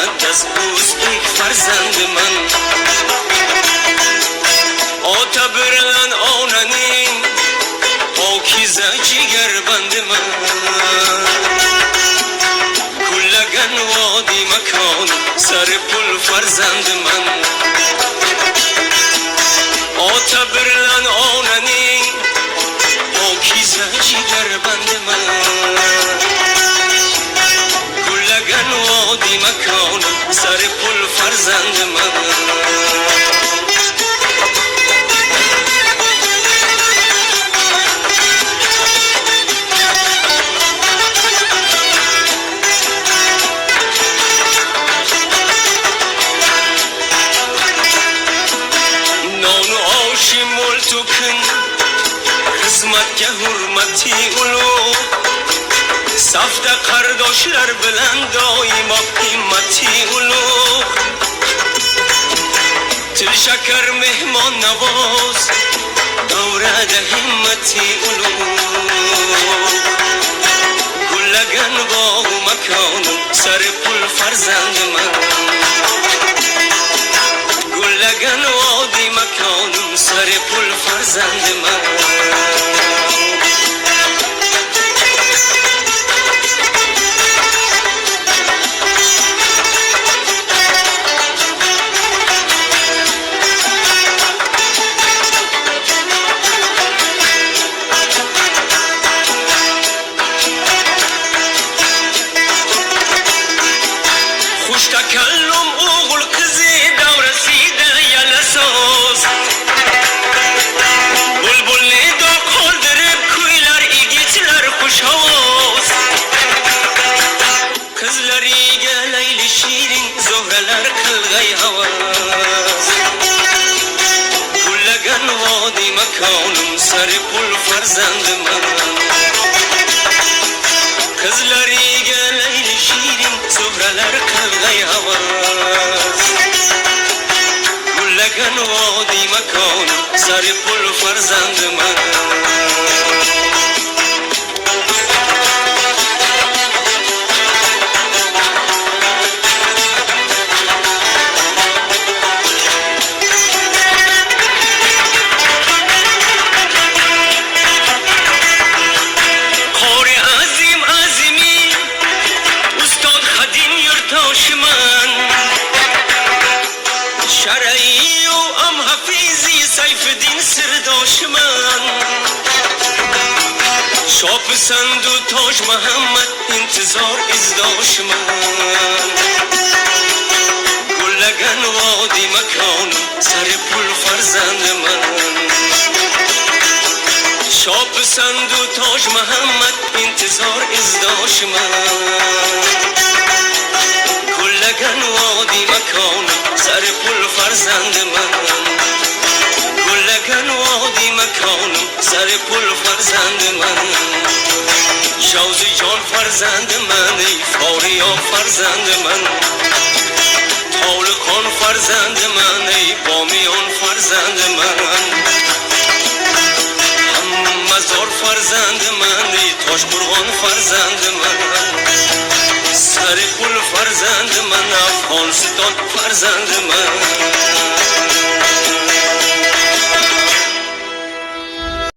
مقدس اوست یک فرزند من. آتا برلن آننین پاکیزه جگر بند من. کلگن وادی مکان سر پل فرزند من. آتا برلن آننین پاکیزه جگر بند من. کلگن وادی مکان سر پل فرزند من. Hizmetke hürmeti ulu Safta kardeşler bilen daima himmeti ulu Til şeker mehman navaz Davrede himmeti ulu Güllegen bağ mekanım Sarı pul farzand man Güllegen vadi mekanım Sarı pul farzand man تکلم اوغل کزی دورسیده یلساز بلبل نیدا کل درب کویلر ایگیتلر خوش هواز کزلر ایگه لیل شیرین زهرلر کلغی هواز کلگن وادی مکانم سر پل فرزند من کزلر ایگه لیل شیرین زهرلر کلغی هواز گلگن وادی مکان سر پل فرزند من شرعی و ام حفیظی سیف دین سرداش من شاپ سند و تاج محمد انتظار ازداش من گلگن وادی مکان سر پل فرزند من شاپ سند و تاج محمد انتظار ازداش من گلگن وادی مکان سر پل فرزند من گلگن وادی مکان سر پل فرزند من شوزی جان فرزند من ای فاریا فرزند من طالقان فرزند من ای بامیان فرزند من مزار فرزند من ای تاش قرغان فرزند من سر پل فرزند من افغانستان فرزند من